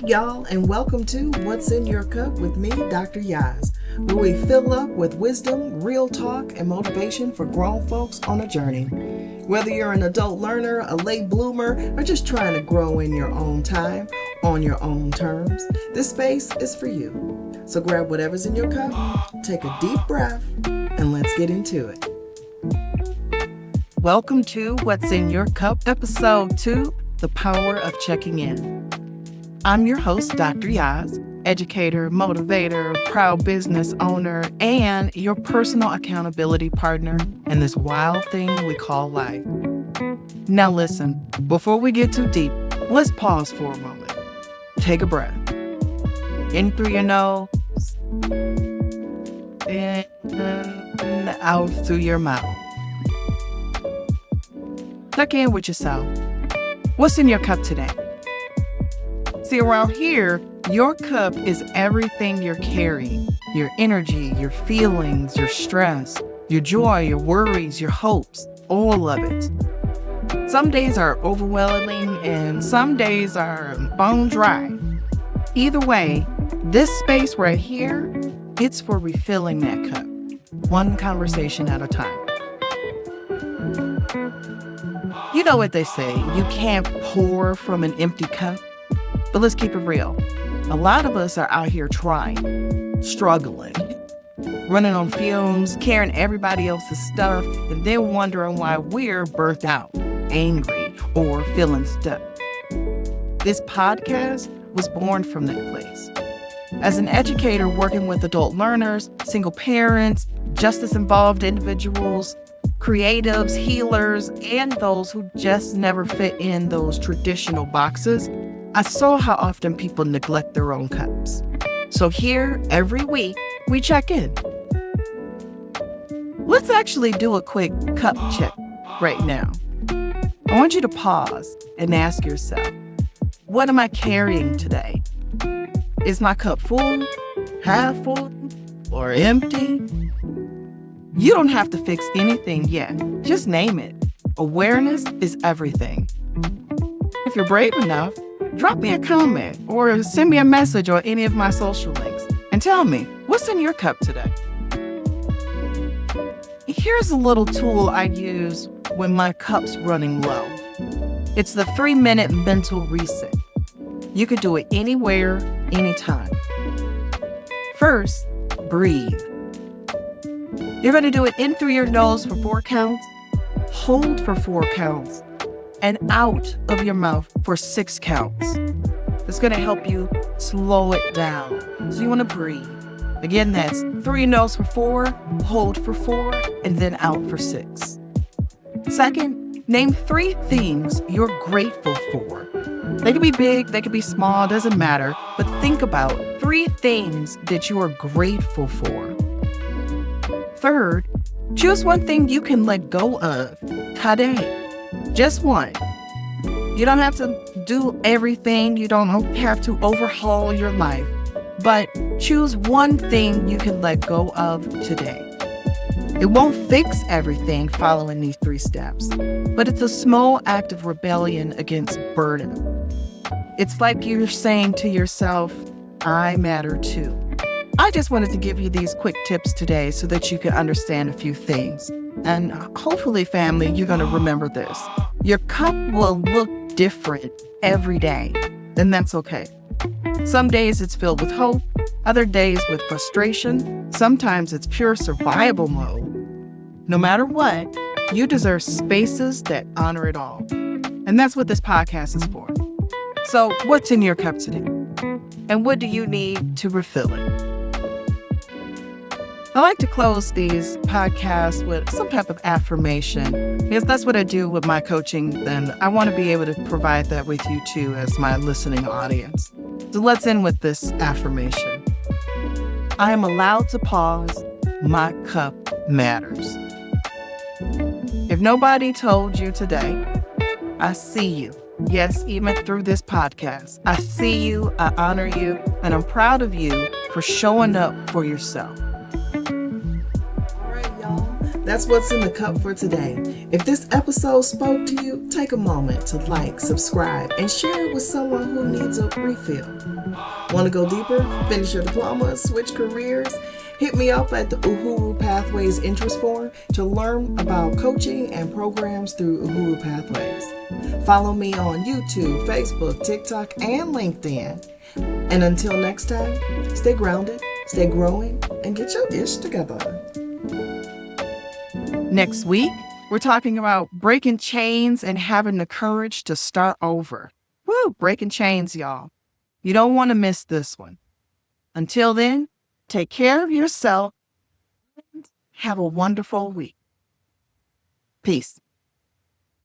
Y'all, and welcome to What's in Your Cup with me, Dr. Yaz, where we fill up with wisdom, real talk, and motivation for grown folks on a journey. Whether you're an adult learner, a late bloomer, or just trying to grow in your own time, on your own terms, this space is for you. So grab whatever's in your cup, take a deep breath, and let's get into it. Welcome to What's in Your Cup, Episode 2, The Power of Checking In. I'm your host, Dr. Yaz, educator, motivator, proud business owner, and your personal accountability partner in this wild thing we call life. Now listen, before we get too deep, let's pause for a moment. Take a breath. In through your nose, and out through your mouth. Check in with yourself. What's in your cup today? See, around here, your cup is everything you're carrying. Your energy, your feelings, your stress, your joy, your worries, your hopes, all of it. Some days are overwhelming and some days are bone dry. Either way, this space right here, it's for refilling that cup, one conversation at a time. You know what they say, you can't pour from an empty cup. But let's keep it real. A lot of us are out here trying, struggling, running on fumes, carrying everybody else's stuff, and then wondering why we're burnt out, angry, or feeling stuck. This podcast was born from that place. As an educator working with adult learners, single parents, justice-involved individuals, creatives, healers, and those who just never fit in those traditional boxes, I saw how often people neglect their own cups. So here, every week, we check in. Let's actually do a quick cup check right now. I want you to pause and ask yourself, what am I carrying today? Is my cup full, half full, or empty? You don't have to fix anything yet. Just name it. Awareness is everything. If you're brave enough, drop me a comment or send me a message on any of my social links and tell me, what's in your cup today? Here's a little tool I use when my cup's running low. It's the 3-minute mental reset. You can do it anywhere, anytime. First, breathe. You're going to do it in through your nose for 4 counts, hold for 4 counts, and out of your mouth for 6 counts. It's going to help you slow it down. So you want to breathe. Again, that's through your nose for 4, hold for 4, and then out for 6. Second, name 3 things you're grateful for. They can be big, they can be small, doesn't matter. But think about 3 things that you are grateful for. Third, choose one thing you can let go of today. Just one. You don't have to do everything. You don't have to overhaul your life. But choose one thing you can let go of today. It won't fix everything following these 3 steps, but it's a small act of rebellion against burden. It's like you're saying to yourself, I matter too. I just wanted to give you these quick tips today so that you can understand a few things. And hopefully, family, you're going to remember this. Your cup will look different every day, and that's okay. Some days it's filled with hope, other days with frustration. Sometimes it's pure survival mode. No matter what, you deserve spaces that honor it all. And that's what this podcast is for. So what's in your cup today? And what do you need to refill it? I like to close these podcasts with some type of affirmation because that's what I do with my coaching. Then I want to be able to provide that with you too as my listening audience. So let's end with this affirmation. I am allowed to pause. My cup matters. If nobody told you today, I see you. Yes, even through this podcast, I see you, I honor you, and I'm proud of you for showing up for yourself. That's what's in the cup for today. If this episode spoke to you, take a moment to like, subscribe, and share it with someone who needs a refill. Want to go deeper? Finish your diploma? Switch careers? Hit me up at the Uhuru Pathways Interest Forum to learn about coaching and programs through Uhuru Pathways. Follow me on YouTube, Facebook, TikTok, and LinkedIn. And until next time, stay grounded, stay growing, and get your ish together. Next week, we're talking about breaking chains and having the courage to start over. Woo, breaking chains, y'all. You don't want to miss this one. Until then, take care of yourself and have a wonderful week. Peace.